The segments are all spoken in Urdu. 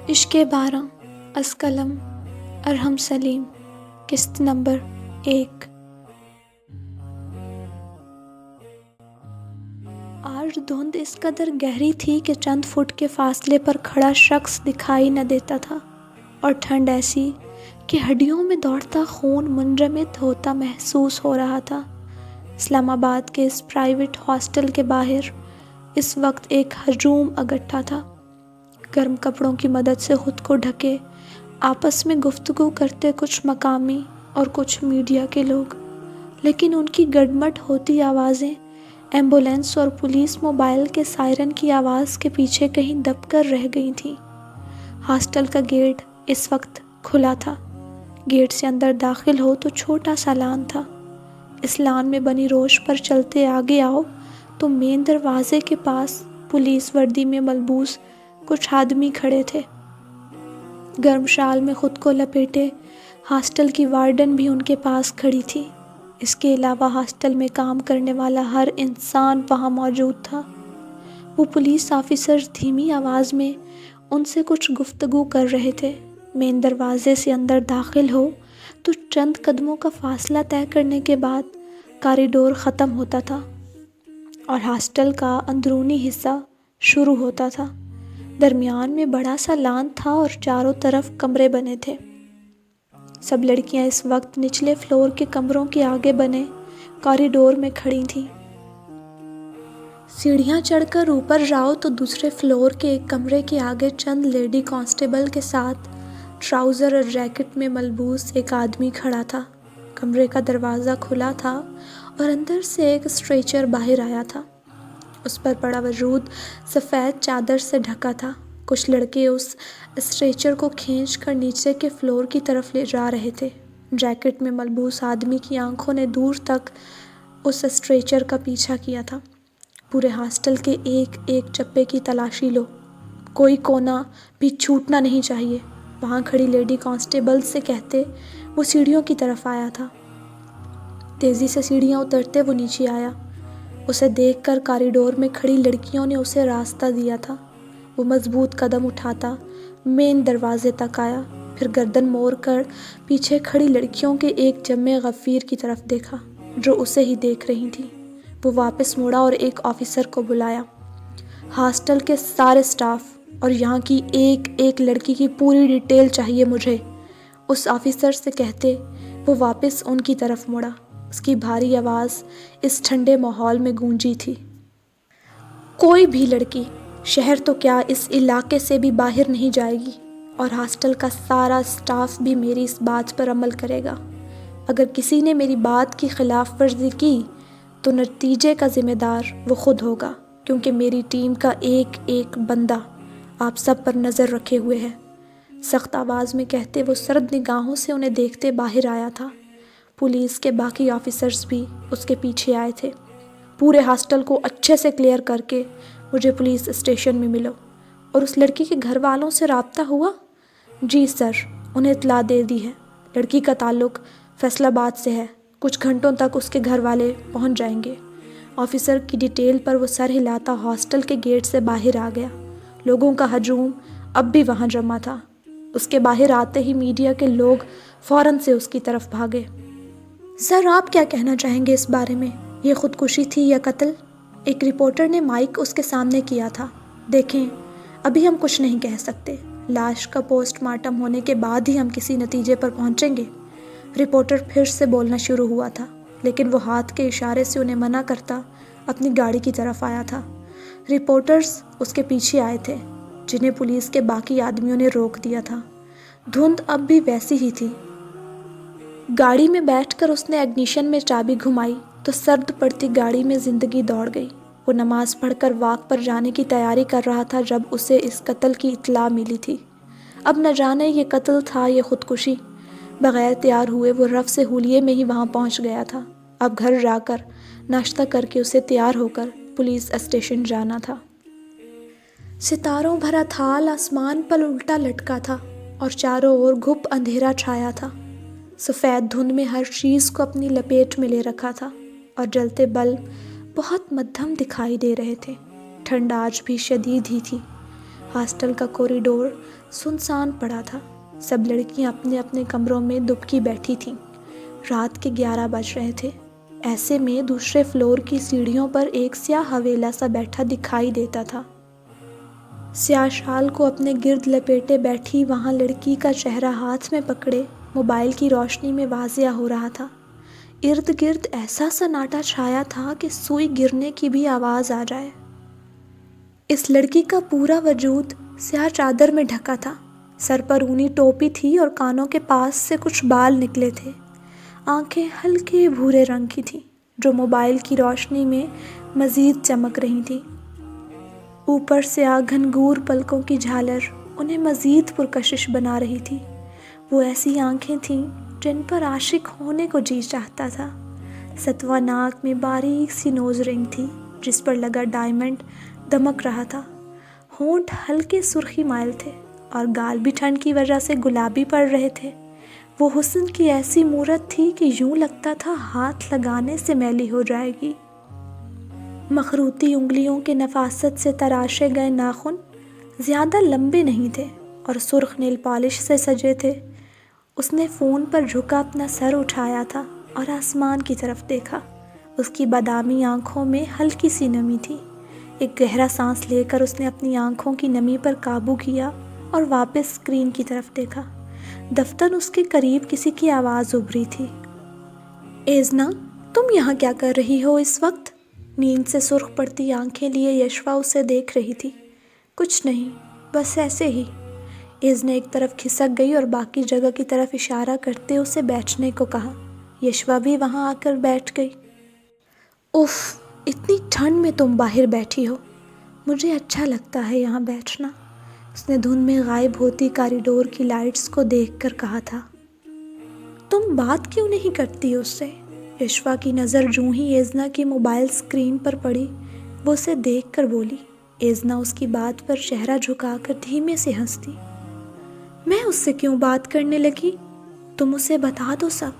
عشق 12 از قلم ارحم سلیم، قسط نمبر 1۔ آج دھند اس قدر گہری تھی کہ چند فٹ کے فاصلے پر کھڑا شخص دکھائی نہ دیتا تھا، اور ٹھنڈ ایسی کہ ہڈیوں میں دوڑتا خون منجمد ہوتا محسوس ہو رہا تھا۔ اسلام آباد کے اس پرائیویٹ ہاسٹل کے باہر اس وقت ایک ہجوم اگٹھا تھا۔ گرم کپڑوں کی مدد سے خود کو ڈھکے آپس میں گفتگو کرتے کچھ مقامی اور کچھ میڈیا کے لوگ، لیکن ان کی گڑمٹ ہوتی آوازیں ایمبولینس اور پولیس موبائل کے سائرن کی آواز کے پیچھے کہیں دب کر رہ گئی تھیں۔ ہاسٹل کا گیٹ اس وقت کھلا تھا۔ گیٹ سے اندر داخل ہو تو چھوٹا سا لان تھا۔ اس لان میں بنی روش پر چلتے آگے آؤ تو مین دروازے کے پاس پولیس وردی میں ملبوس کچھ آدمی کھڑے تھے۔ گرم شال میں خود کو لپیٹے ہاسٹل کی وارڈن بھی ان کے پاس کھڑی تھی۔ اس کے علاوہ ہاسٹل میں کام کرنے والا ہر انسان وہاں موجود تھا۔ وہ پولیس آفیسر دھیمی آواز میں ان سے کچھ گفتگو کر رہے تھے۔ مین دروازے سے اندر داخل ہو تو چند قدموں کا فاصلہ طے کرنے کے بعد کاریڈور ختم ہوتا تھا اور ہاسٹل کا اندرونی حصہ شروع ہوتا تھا۔ درمیان میں بڑا سا لان تھا اور چاروں طرف کمرے بنے تھے۔ سب لڑکیاں اس وقت نچلے فلور کے کمروں کے آگے بنے کاریڈور میں کھڑی تھیں۔ سیڑھیاں چڑھ کر اوپر جاؤ تو دوسرے فلور کے ایک کمرے کے آگے چند لیڈی کانسٹیبل کے ساتھ ٹراؤزر اور جیکٹ میں ملبوس ایک آدمی کھڑا تھا۔ کمرے کا دروازہ کھلا تھا اور اندر سے ایک اسٹریچر باہر آیا تھا۔ اس پر پڑا وجود سفید چادر سے ڈھکا تھا۔ کچھ لڑکے اس اسٹریچر کو کھینچ کر نیچے کے فلور کی طرف لے جا رہے تھے۔ جیکٹ میں ملبوس آدمی کی آنکھوں نے دور تک اس اسٹریچر کا پیچھا کیا تھا۔ پورے ہاسٹل کے ایک ایک چپے کی تلاشی لو، کوئی کونا بھی چھوٹنا نہیں چاہیے، وہاں کھڑی لیڈی کانسٹیبل سے کہتے وہ سیڑھیوں کی طرف آیا تھا۔ تیزی سے سیڑھیاں اترتے وہ نیچے آیا۔ اسے دیکھ کر کاریڈور میں کھڑی لڑکیوں نے اسے راستہ دیا تھا۔ وہ مضبوط قدم اٹھاتا مین دروازے تک آیا، پھر گردن موڑ کر پیچھے کھڑی لڑکیوں کے ایک جمع غفیر کی طرف دیکھا جو اسے ہی دیکھ رہی تھیں۔ وہ واپس مڑا اور ایک آفیسر کو بلایا۔ ہاسٹل کے سارے سٹاف اور یہاں کی ایک ایک لڑکی کی پوری ڈیٹیل چاہیے مجھے، اس آفیسر سے کہتے وہ واپس ان کی طرف مڑا۔ اس کی بھاری آواز اس ٹھنڈے ماحول میں گونجی تھی۔ کوئی بھی لڑکی، شہر تو کیا اس علاقے سے بھی باہر نہیں جائے گی، اور ہاسٹل کا سارا سٹاف بھی میری اس بات پر عمل کرے گا۔ اگر کسی نے میری بات کی خلاف ورزی کی تو نتیجے کا ذمہ دار وہ خود ہوگا، کیونکہ میری ٹیم کا ایک ایک بندہ آپ سب پر نظر رکھے ہوئے ہے۔ سخت آواز میں کہتے وہ سرد نگاہوں سے انہیں دیکھتے باہر آیا تھا۔ پولیس کے باقی آفیسرز بھی اس کے پیچھے آئے تھے۔ پورے ہاسٹل کو اچھے سے کلیئر کر کے مجھے پولیس اسٹیشن میں ملو۔ اور اس لڑکی کے گھر والوں سے رابطہ ہوا؟ جی سر، انہیں اطلاع دے دی ہے۔ لڑکی کا تعلق فیصل آباد سے ہے، کچھ گھنٹوں تک اس کے گھر والے پہنچ جائیں گے۔ آفیسر کی ڈیٹیل پر وہ سر ہلاتا ہاسٹل کے گیٹ سے باہر آ گیا۔ لوگوں کا ہجوم اب بھی وہاں جمع تھا۔ اس کے باہر آتے ہی میڈیا کے لوگ فوراً سے اس کی طرف بھاگے۔ سر، آپ کیا کہنا چاہیں گے اس بارے میں؟ یہ خودکشی تھی یا قتل؟ ایک رپورٹر نے مائک اس کے سامنے کیا تھا۔ دیکھیں، ابھی ہم کچھ نہیں کہہ سکتے۔ لاش کا پوسٹ مارٹم ہونے کے بعد ہی ہم کسی نتیجے پر پہنچیں گے۔ رپورٹر پھر سے بولنا شروع ہوا تھا، لیکن وہ ہاتھ کے اشارے سے انہیں منع کرتا اپنی گاڑی کی طرف آیا تھا۔ رپورٹرز اس کے پیچھے آئے تھے، جنہیں پولیس کے باقی آدمیوں نے روک دیا تھا۔ دھند اب بھی ویسی ہی تھی۔ گاڑی میں بیٹھ کر اس نے اگنیشن میں چابی گھمائی تو سرد پڑتی گاڑی میں زندگی دوڑ گئی۔ وہ نماز پڑھ کر واک پر جانے کی تیاری کر رہا تھا جب اسے اس قتل کی اطلاع ملی تھی۔ اب نہ جانے یہ قتل تھا یا خودکشی۔ بغیر تیار ہوئے وہ رف سے ہولیے میں ہی وہاں پہنچ گیا تھا۔ اب گھر جا کر ناشتہ کر کے اسے تیار ہو کر پولیس اسٹیشن جانا تھا۔ ستاروں بھرا تھال آسمان پر الٹا لٹکا تھا اور چاروں اور گھپ اندھیرا چھایا تھا۔ سفید دھند میں ہر چیز کو اپنی لپیٹ میں لے رکھا تھا اور جلتے بلب بہت مدھم دکھائی دے رہے تھے۔ ٹھنڈ آج بھی شدید ہی تھی۔ ہاسٹل کا کوریڈور سنسان پڑا تھا۔ سب لڑکیاں اپنے اپنے کمروں میں دبکی بیٹھی تھیں۔ رات کے 11 بج رہے تھے۔ ایسے میں دوسرے فلور کی سیڑھیوں پر ایک سیاہ حویلا سا بیٹھا دکھائی دیتا تھا۔ سیاہ شال کو اپنے گرد لپیٹے بیٹھی وہاں لڑکی کا چہرہ ہاتھ میں پکڑے موبائل کی روشنی میں واضح ہو رہا تھا۔ ارد گرد ایسا سناٹا چھایا تھا کہ سوئی گرنے کی بھی آواز آ جائے۔ اس لڑکی کا پورا وجود سیاہ چادر میں ڈھکا تھا۔ سر پر اونی ٹوپی تھی اور کانوں کے پاس سے کچھ بال نکلے تھے۔ آنکھیں ہلکے بھورے رنگ کی تھیں جو موبائل کی روشنی میں مزید چمک رہی تھیں۔ اوپر سے گھنگور پلکوں کی جھالر انہیں مزید پرکشش بنا رہی تھی۔ وہ ایسی آنکھیں تھیں جن پر عاشق ہونے کو جی چاہتا تھا۔ ستوہ ناک میں باریک سی نوز رنگ تھی جس پر لگا ڈائمنڈ دمک رہا تھا۔ ہونٹ ہلکے سرخی مائل تھے اور گال بھی ٹھنڈ کی وجہ سے گلابی پڑ رہے تھے۔ وہ حسن کی ایسی مورت تھی کہ یوں لگتا تھا ہاتھ لگانے سے میلی ہو جائے گی۔ مخروطی انگلیوں کے نفاست سے تراشے گئے ناخن زیادہ لمبے نہیں تھے اور سرخ نیل پالش سے سجے تھے۔ اس نے فون پر جھکا اپنا سر اٹھایا تھا اور آسمان کی طرف دیکھا۔ اس کی بادامی آنکھوں میں ہلکی سی نمی تھی۔ ایک گہرا سانس لے کر اس نے اپنی آنکھوں کی نمی پر قابو کیا اور واپس اسکرین کی طرف دیکھا۔ دفتر اس کے قریب کسی کی آواز ابھری تھی۔ ایزنا، تم یہاں کیا کر رہی ہو اس وقت؟ نیند سے سرخ پڑتی آنکھیں لیے یشوا اسے دیکھ رہی تھی۔ کچھ نہیں، بس ایسے ہی۔ ایزنا ایک طرف کھسک گئی اور باقی جگہ کی طرف اشارہ کرتے اسے بیٹھنے کو کہا۔ یشوا بھی وہاں آ کر بیٹھ گئی۔ اف، اتنی ٹھنڈ میں تم باہر بیٹھی ہو۔ مجھے اچھا لگتا ہے یہاں بیٹھنا، اس نے دھند میں غائب ہوتی کاریڈور کی لائٹس کو دیکھ کر کہا تھا۔ تم بات کیوں نہیں کرتی اس سے؟ یشوا کی نظر جوں ہی ایزنا کی موبائل اسکرین پر پڑی وہ اسے دیکھ کر بولی۔ ایزنا اس کی بات پر چہرہ جھکا کر دھیمے سے ہنسی۔ میں اس سے کیوں بات کرنے لگی؟ تم اسے بتا دو سب،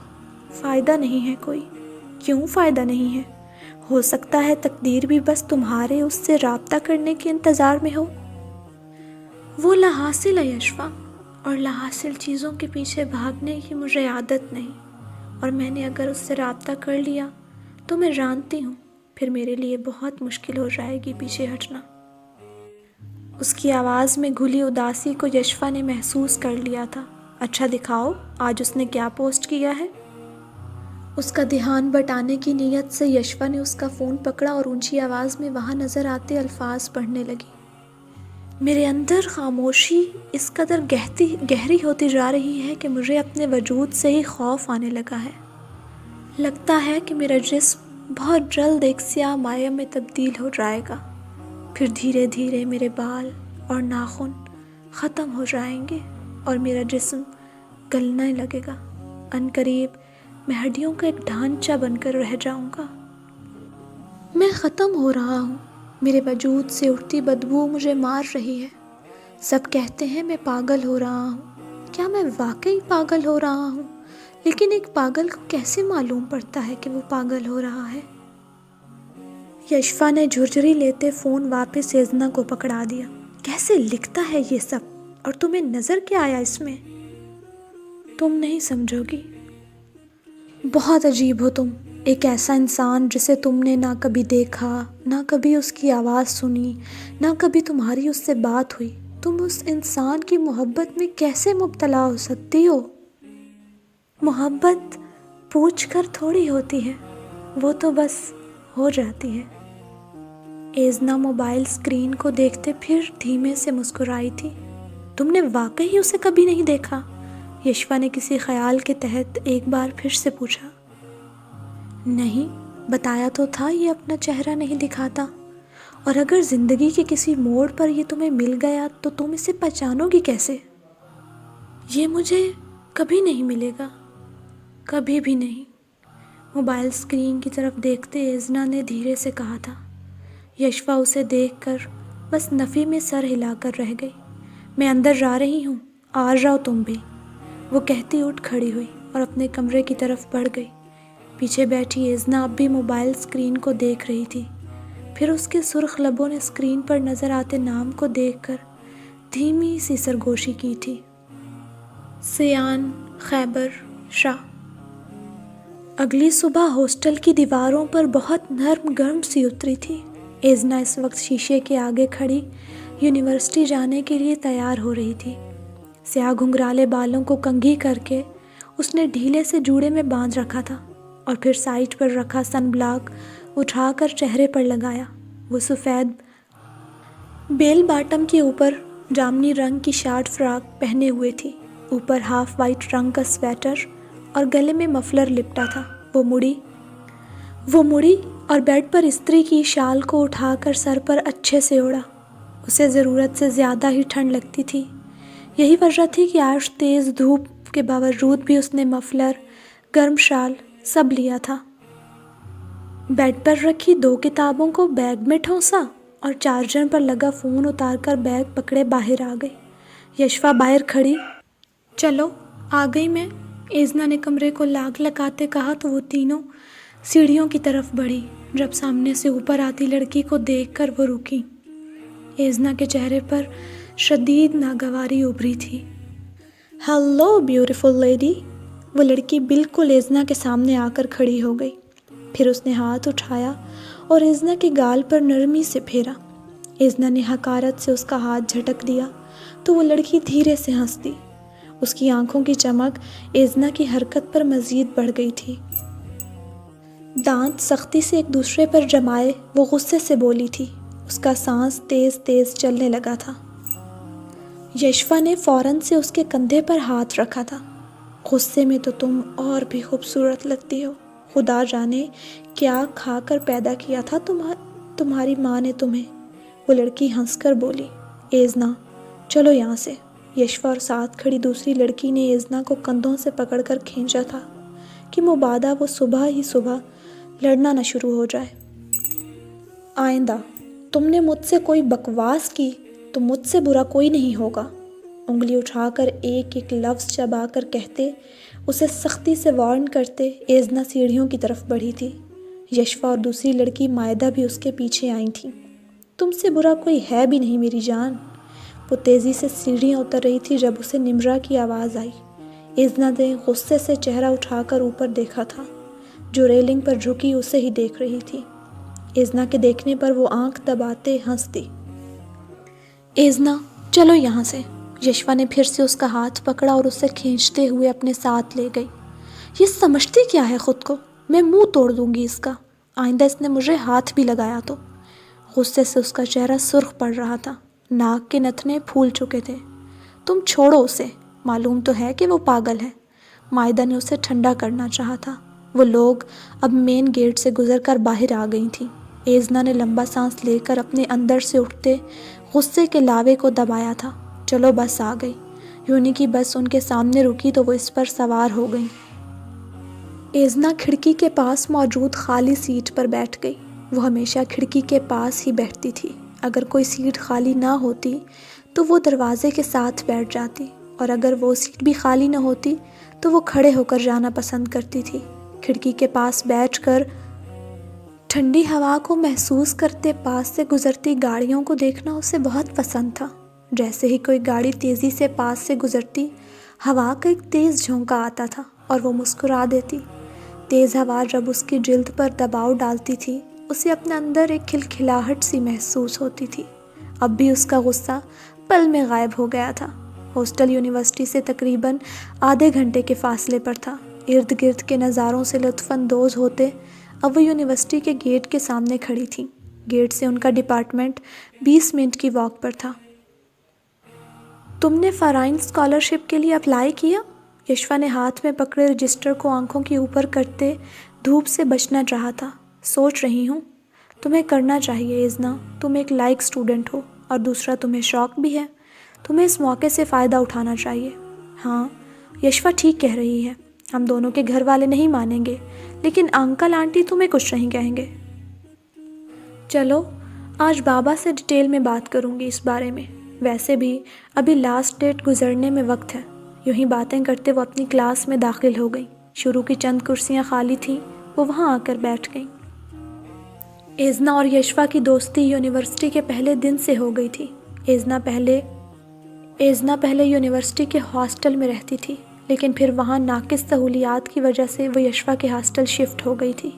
فائدہ نہیں ہے کوئی۔ کیوں فائدہ نہیں ہے؟ ہو سکتا ہے تقدیر بھی بس تمہارے اس سے رابطہ کرنے کے انتظار میں ہو۔ وہ لاحاصل ہے یشوا، اور لاحاصل چیزوں کے پیچھے بھاگنے کی مجھے عادت نہیں، اور میں نے اگر اس سے رابطہ کر لیا تو میں جانتی ہوں پھر میرے لیے بہت مشکل ہو جائے گی پیچھے ہٹنا۔ اس کی آواز میں گھلی اداسی کو یشوا نے محسوس کر لیا تھا۔ اچھا دکھاؤ، آج اس نے کیا پوسٹ کیا ہے؟ اس کا دھیان بٹانے کی نیت سے یشوا نے اس کا فون پکڑا اور اونچی آواز میں وہاں نظر آتے الفاظ پڑھنے لگی۔ میرے اندر خاموشی اس قدر گہری ہوتی جا رہی ہے کہ مجھے اپنے وجود سے ہی خوف آنے لگا ہے۔ لگتا ہے کہ میرا جسم بہت جلد ایک سیاہ مائع میں تبدیل ہو جائے گا، پھر دھیرے دھیرے میرے بال اور ناخن ختم ہو جائیں گے اور میرا جسم گلنے لگے گا۔ عنقریب میں ہڈیوں کا ایک ڈھانچہ بن کر رہ جاؤں گا۔ میں ختم ہو رہا ہوں، میرے وجود سے اٹھتی بدبو مجھے مار رہی ہے۔ سب کہتے ہیں میں پاگل ہو رہا ہوں۔ کیا میں واقعی پاگل ہو رہا ہوں؟ لیکن ایک پاگل کو کیسے معلوم پڑتا ہے کہ وہ پاگل ہو رہا ہے؟ یشوا نے جھرجھری لیتے فون واپس ایزنا کو پکڑا دیا۔ کیسے لکھتا ہے یہ سب؟ اور تمہیں نظر کیا آیا اس میں؟ تم نہیں سمجھو گی۔ بہت عجیب ہو تم، ایک ایسا انسان جسے تم نے نہ کبھی دیکھا، نہ کبھی اس کی آواز سنی، نہ کبھی تمہاری اس سے بات ہوئی، تم اس انسان کی محبت میں کیسے مبتلا ہو سکتی ہو؟ محبت پوچھ کر تھوڑی ہوتی ہے، وہ تو بس ہو جاتی ہے۔ ایزنا موبائل اسکرین کو دیکھتے پھر دھیمے سے مسکرائی تھی۔ تم نے واقعی اسے کبھی نہیں دیکھا؟ یشوا نے کسی خیال کے تحت ایک بار پھر سے پوچھا۔ نہیں، بتایا تو تھا یہ اپنا چہرہ نہیں دکھاتا، اور اگر زندگی کے کسی موڑ پر یہ تمہیں مل گیا تو تم اسے پہچانو گی کیسے؟ یہ مجھے کبھی نہیں ملے گا، کبھی بھی نہیں۔ موبائل اسکرین کی طرف دیکھتے ایزنا نے دھیرے سے کہا تھا۔ یشوا اسے دیکھ کر بس نفی میں سر ہلا کر رہ گئی۔ میں اندر جا رہی ہوں، آ جاؤ تم بھی، وہ کہتی اٹھ کھڑی ہوئی اور اپنے کمرے کی طرف بڑھ گئی۔ پیچھے بیٹھی ایزنا اب بھی موبائل اسکرین کو دیکھ رہی تھی۔ پھر اس کے سرخ لبوں نے اسکرین پر نظر آتے نام کو دیکھ کر دھیمی سی سرگوشی کی تھی۔ سیان خیبر شاہ۔ اگلی صبح ہاسٹل کی دیواروں پر بہت نرم گرم سی اتری تھی۔ ایزنا اس وقت شیشے کے آگے کھڑی یونیورسٹی جانے کے لیے تیار ہو رہی تھی۔ سیاہ گھنگرالے بالوں کو کنگھی کر کے اس نے ڈھیلے سے جوڑے میں باندھ رکھا تھا اور پھر سائٹ پر رکھا سن بلاک اٹھا کر چہرے پر لگایا۔ وہ سفید بیل باٹم کے اوپر جامنی رنگ کی شارٹ فراک پہنے ہوئے تھی، اوپر ہاف وائٹ رنگ کا سویٹر اور گلے میں مفلر لپٹا تھا۔ وہ مڑی اور بیڈ پر استری کی شال کو اٹھا کر سر پر اچھے سے اوڑھا۔ اسے ضرورت سے زیادہ ہی ٹھنڈ لگتی تھی۔ یہی وجہ تھی کہ آج تیز دھوپ کے باوجود بھی اس نے مفلر، گرم شال سب لیا تھا۔ بیڈ پر رکھی 2 کتابوں کو بیگ میں ٹھونسا اور چارجر پر لگا فون اتار کر بیگ پکڑے باہر آ گئی۔ یشفا باہر کھڑی۔ چلو آ گئی میں، ایزنا نے کمرے کو لاک لگاتے کہا تو وہ تینوں سیڑھیوں کی طرف بڑھی۔ جب سامنے سے اوپر آتی لڑکی کو دیکھ کر وہ رکی۔ ایزنا کے چہرے پر شدید ناگواری ابھری تھی۔ Hello beautiful lady. وہ لڑکی بالکل ایزنا کے سامنے آ کر کھڑی ہو گئی۔ پھر اس نے ہاتھ اٹھایا اور ایزنا کے گال پر نرمی سے پھیرا۔ ایزنا نے حقارت سے اس کا ہاتھ جھٹک دیا تو وہ لڑکی دھیرے سے ہنس دی۔ اس کی آنکھوں کی چمک ایزنا کی حرکت پر مزید بڑھ گئی تھی۔ دانت سختی سے ایک دوسرے پر جمائے وہ غصے سے بولی تھی۔ اس کا سانس تیز تیز چلنے لگا تھا۔ یشفا نے فوراً سے اس کے کندھے پر ہاتھ رکھا تھا۔ غصے میں تو تم اور بھی خوبصورت لگتی ہو۔ خدا جانے کیا کھا کر پیدا کیا تھا تمہاری ماں نے تمہیں۔ وہ لڑکی ہنس کر بولی۔ ایزنا چلو یہاں سے۔ یشفا اور ساتھ کھڑی دوسری لڑکی نے ایزنا کو کندھوں سے پکڑ کر کھینچا تھا کہ مبادا وہ صبح لڑنا نہ شروع ہو جائے۔ آئندہ تم نے مجھ سے کوئی بکواس کی تو مجھ سے برا کوئی نہیں ہوگا۔ انگلی اٹھا کر ایک ایک لفظ چبا کر کہتے، اسے سختی سے وارن کرتے ایزنا سیڑھیوں کی طرف بڑھی تھی۔ یشفا اور دوسری لڑکی مائدہ بھی اس کے پیچھے آئی تھیں۔ تم سے برا کوئی ہے بھی نہیں میری جان۔ وہ تیزی سے سیڑھیاں اتر رہی تھی جب اسے نمرا کی آواز آئی۔ ایزنا نے غصے سے چہرہ اٹھا کر اوپر دیکھا تھا۔ جو ریلنگ پر جھکی اسے ہی دیکھ رہی تھی۔ ایزنا کے دیکھنے پر وہ آنکھ دباتے ہنس دی۔ ایزنا چلو یہاں سے۔ یشفا نے پھر سے اس کا ہاتھ پکڑا اور اسے کھینچتے ہوئے اپنے ساتھ لے گئی۔ یہ سمجھتی کیا ہے خود کو؟ میں منہ توڑ دوں گی اس کا، آئندہ اس نے مجھے ہاتھ بھی لگایا تو۔ غصے سے اس کا چہرہ سرخ پڑ رہا تھا، ناک کے نتنے پھول چکے تھے۔ تم چھوڑو اسے، معلوم تو ہے کہ وہ پاگل ہے۔ مائدہ نے اسے ٹھنڈا کرنا چاہا تھا۔ وہ لوگ اب مین گیٹ سے گزر کر باہر آ گئی تھیں۔ ایزنا نے لمبا سانس لے کر اپنے اندر سے اٹھتے غصے کے لاوے کو دبایا تھا۔ چلو بس آ گئی۔ یونی کی بس ان کے سامنے رکی تو وہ اس پر سوار ہو گئی۔ ایزنا کھڑکی کے پاس موجود خالی سیٹ پر بیٹھ گئی۔ وہ ہمیشہ کھڑکی کے پاس ہی بیٹھتی تھی۔ اگر کوئی سیٹ خالی نہ ہوتی تو وہ دروازے کے ساتھ بیٹھ جاتی، اور اگر وہ سیٹ بھی خالی نہ ہوتی تو وہ کھڑے ہو کر جانا پسند کرتی تھی۔ کھڑکی کے پاس بیٹھ کر ٹھنڈی ہوا کو محسوس کرتے پاس سے گزرتی گاڑیوں کو دیکھنا اسے بہت پسند تھا۔ جیسے ہی کوئی گاڑی تیزی سے پاس سے گزرتی، ہوا کا ایک تیز جھونکا آتا تھا اور وہ مسکرا دیتی۔ تیز ہوا جب اس کی جلد پر دباؤ ڈالتی تھی، اسے اپنے اندر ایک کھلکھلاہٹ سی محسوس ہوتی تھی۔ اب بھی اس کا غصہ پل میں غائب ہو گیا تھا۔ ہاسٹل یونیورسٹی سے تقریباً آدھے گھنٹے کے فاصلے پر تھا۔ ارد گرد کے نظاروں سے لطف اندوز ہوتے اب وہ یونیورسٹی کے گیٹ کے سامنے کھڑی تھیں۔ گیٹ سے ان کا ڈپارٹمنٹ 20 منٹ کی واک پر تھا۔ تم نے فارائن اسکالرشپ کے لیے اپلائی کیا؟ یشفا نے ہاتھ میں پکڑے رجسٹر کو آنکھوں کے اوپر کرتے دھوپ سے بچنا چاہا تھا۔ سوچ رہی ہوں۔ تمہیں کرنا چاہیے ایزنا، تم ایک لائق اسٹوڈنٹ ہو، اور دوسرا تمہیں شوق بھی ہے۔ تمہیں اس موقع سے فائدہ اٹھانا چاہیے۔ ہاں، یشفا ٹھیک کہہ رہی ہے۔ ہم دونوں کے گھر والے نہیں مانیں گے، لیکن انکل آنٹی تمہیں کچھ نہیں کہیں گے۔ چلو آج بابا سے ڈیٹیل میں بات کروں گی اس بارے میں۔ ویسے بھی ابھی لاسٹ ڈیٹ گزرنے میں وقت ہے۔ یوں ہی باتیں کرتے وہ اپنی کلاس میں داخل ہو گئی۔ شروع کی چند کرسیاں خالی تھیں، وہ وہاں آ کر بیٹھ گئیں۔ ایزنا اور یشفا کی دوستی یونیورسٹی کے پہلے دن سے ہو گئی تھی۔ ایزنا پہلے ایزنا پہلے یونیورسٹی کے ہاسٹل میں رہتی تھی، لیکن پھر وہاں ناقص سہولیات کی وجہ سے وہ یشوا کے ہاسٹل شفٹ ہو گئی تھی۔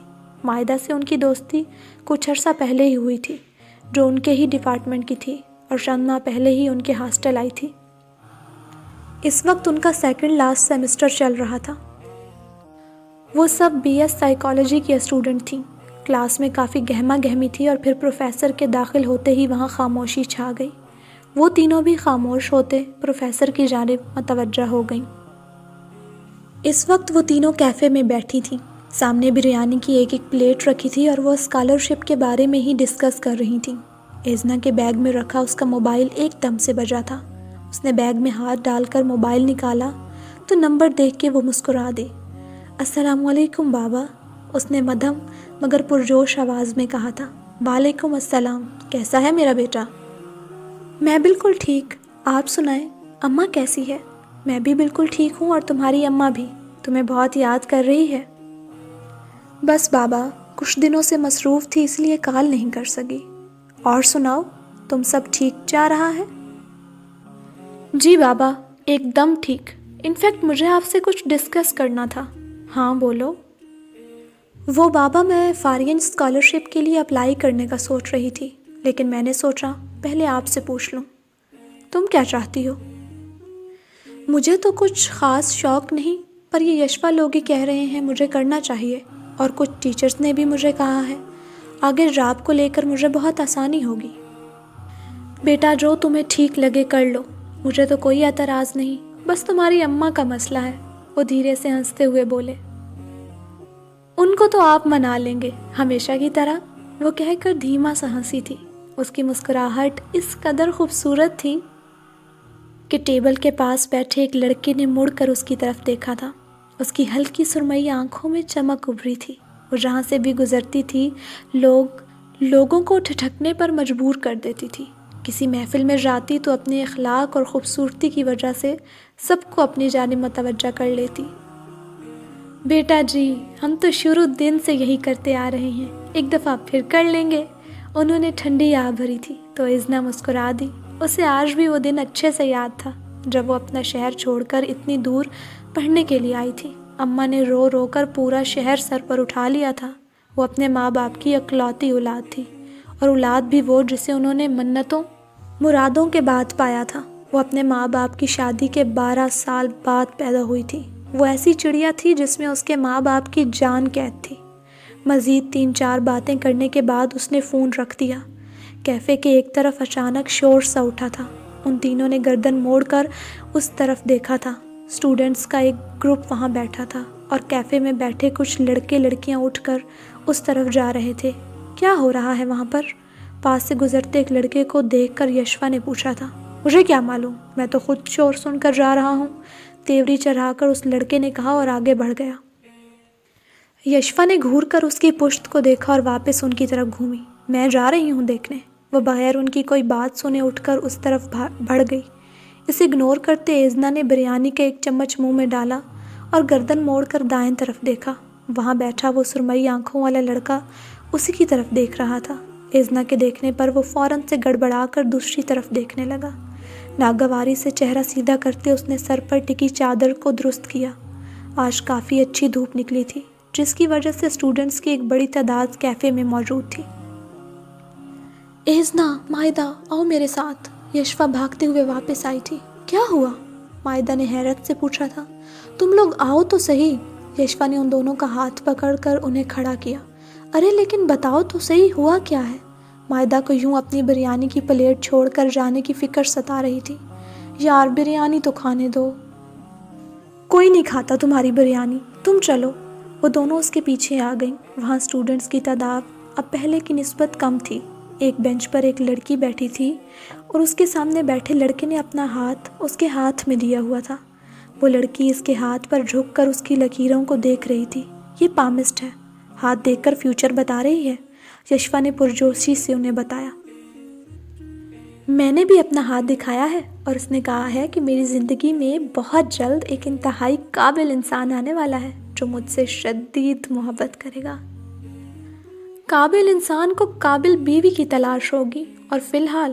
مائدہ سے ان کی دوستی کچھ عرصہ پہلے ہی ہوئی تھی، جو ان کے ہی ڈپارٹمنٹ کی تھی، اور چند ماہ پہلے ہی ان کے ہاسٹل آئی تھی۔ اس وقت ان کا سیکنڈ لاسٹ سیمسٹر چل رہا تھا۔ وہ سب BS سائیکالوجی کی اسٹوڈنٹ تھیں۔ کلاس میں کافی گہما گہمی تھی، اور پھر پروفیسر کے داخل ہوتے ہی وہاں خاموشی چھا گئی۔ وہ تینوں بھی خاموش ہوتے پروفیسر کی جانب متوجہ ہو گئیں۔ اس وقت وہ تینوں کیفے میں بیٹھی تھیں۔ سامنے بریانی کی ایک پلیٹ رکھی تھی، اور وہ اسکالرشپ کے بارے میں ہی ڈسکس کر رہی تھیں۔ ایزنا کے بیگ میں رکھا اس کا موبائل ایک دم سے بجا تھا۔ اس نے بیگ میں ہاتھ ڈال کر موبائل نکالا تو نمبر دیکھ کے وہ مسکرا دی۔ السلام علیکم بابا، اس نے مدھم مگر پرجوش آواز میں کہا تھا۔ وعلیکم السلام، کیسا ہے میرا بیٹا؟ میں بالکل ٹھیک، آپ سنائیں، اماں کیسی ہے؟ میں بھی بالکل ٹھیک ہوں، اور تمہاری اماں بھی تمہیں بہت یاد کر رہی ہے۔ بس بابا، کچھ دنوں سے مصروف تھی اس لیے کال نہیں کر سکی۔ اور سناؤ، تم سب ٹھیک جا رہا ہے؟ جی بابا، ایک دم ٹھیک۔ انفیکٹ مجھے آپ سے کچھ ڈسکس کرنا تھا۔ ہاں بولو۔ وہ بابا، میں فارین اسکالرشپ کے لیے اپلائی کرنے کا سوچ رہی تھی، لیکن میں نے سوچا پہلے آپ سے پوچھ لوں، تم کیا چاہتی ہو؟ مجھے تو کچھ خاص شوق نہیں، پر یہ یشوا لوگ ہی کہہ رہے ہیں مجھے کرنا چاہیے، اور کچھ ٹیچرز نے بھی مجھے کہا ہے۔ آگے جاب کو لے کر مجھے بہت آسانی ہوگی۔ بیٹا، جو تمہیں ٹھیک لگے کر لو، مجھے تو کوئی اعتراض نہیں، بس تمہاری اماں کا مسئلہ ہے، وہ دھیرے سے ہنستے ہوئے بولے۔ ان کو تو آپ منا لیں گے ہمیشہ کی طرح، وہ کہہ کر دھیما سا ہنسی تھی۔ اس کی مسکراہٹ اس قدر خوبصورت تھی کہ ٹیبل کے پاس بیٹھے ایک لڑکے نے مڑ کر اس کی طرف دیکھا تھا۔ اس کی ہلکی سرمئی آنکھوں میں چمک ابھری تھی۔ وہ جہاں سے بھی گزرتی تھی لوگوں کو ٹھٹکنے پر مجبور کر دیتی تھی۔ کسی محفل میں جاتی تو اپنے اخلاق اور خوبصورتی کی وجہ سے سب کو اپنی جانب متوجہ کر لیتی۔ بیٹا جی، ہم تو شروع دن سے یہی کرتے آ رہے ہیں، ایک دفعہ پھر کر لیں گے۔ انہوں نے ٹھنڈی آہ بھری تھی تو ایزنا مسکرا دی۔ اسے آج بھی وہ دن اچھے سے یاد تھا جب وہ اپنا شہر چھوڑ کر اتنی دور پڑھنے کے لیے آئی تھی۔ اماں نے رو رو کر پورا شہر سر پر اٹھا لیا تھا۔ وہ اپنے ماں باپ کی اکلوتی اولاد تھی، اور اولاد بھی وہ جسے انہوں نے منتوں مرادوں کے بعد پایا تھا۔ وہ اپنے ماں باپ کی شادی کے 12 سال بعد پیدا ہوئی تھی۔ وہ ایسی چڑیا تھی جس میں اس کے ماں باپ کی جان قید تھی۔ مزید 3-4 باتیں کرنے کے بعد اس نے فون رکھ دیا۔ کیفے کے ایک طرف اچانک شور سا اٹھا تھا۔ ان تینوں نے گردن موڑ کر اس طرف دیکھا تھا۔ اسٹوڈنٹس کا ایک گروپ وہاں بیٹھا تھا، اور کیفے میں بیٹھے کچھ لڑکے لڑکیاں اٹھ کر اس طرف جا رہے تھے۔ کیا ہو رہا ہے وہاں پر؟ پاس سے گزرتے ایک لڑکے کو دیکھ کر یشوا نے پوچھا تھا۔ مجھے کیا معلوم، میں تو خود شور سن کر جا رہا ہوں، تیوری چڑھا کر اس لڑکے نے کہا، اور آگے بڑھ گیا۔ یشوا نے گھور کر اس کی پشت کو دیکھا اور واپس ان کی طرف گھومی۔ میں جا رہی ہوں دیکھنے۔ وہ بغیر ان کی کوئی بات سنے اٹھ کر اس طرف بڑھ گئی۔ اسے اگنور کرتے ایزنا نے بریانی کا ایک چمچ منہ میں ڈالا اور گردن موڑ کر دائیں طرف دیکھا۔ وہاں بیٹھا وہ سرمئی آنکھوں والا لڑکا اسی کی طرف دیکھ رہا تھا۔ ایزنا کے دیکھنے پر وہ فوراً سے گڑبڑا کر دوسری طرف دیکھنے لگا۔ ناگواری سے چہرہ سیدھا کرتے اس نے سر پر ٹکی چادر کو درست کیا۔ آج کافی اچھی دھوپ نکلی تھی، جس کی وجہ سے اسٹوڈنٹس کی ایک بڑی تعداد کیفے میں موجود تھی۔ ایزنا، مائدہ، آؤ میرے ساتھ۔ یشوا بھاگتے ہوئے واپس آئی تھی۔ کیا ہوا؟ مائدہ نے حیرت سے پوچھا تھا۔ تم لوگ آؤ تو صحیح۔ یشوا نے ان دونوں کا ہاتھ پکڑ کر انہیں کھڑا کیا۔ ارے لیکن بتاؤ تو صحیح، ہوا کیا ہے؟ مائدہ کو یوں اپنی بریانی کی پلیٹ چھوڑ کر جانے کی فکر ستا رہی تھی۔ یار، بریانی تو کھانے دو۔ کوئی نہیں کھاتا تمہاری بریانی، تم چلو۔ وہ دونوں اس کے پیچھے آ گئیں۔ وہاں اسٹوڈنٹس کی تعداد اب پہلے کی نسبت کم تھی۔ ایک بینچ پر ایک لڑکی بیٹھی تھی، اور اس کے سامنے بیٹھے لڑکے نے اپنا ہاتھ اس کے ہاتھ میں دیا ہوا تھا۔ وہ لڑکی اس کے ہاتھ پر جھک کر اس کی لکیروں کو دیکھ رہی تھی۔ یہ پامسٹ ہے، ہاتھ دیکھ کر فیوچر بتا رہی ہے، یشوا نے پرجوشی سے انہیں بتایا۔ میں نے بھی اپنا ہاتھ دکھایا ہے، اور اس نے کہا ہے کہ میری زندگی میں بہت جلد ایک انتہائی قابل انسان آنے والا ہے جو مجھ سے شدید محبت کرے گا۔ قابل انسان کو قابل بیوی کی تلاش ہوگی، اور فی الحال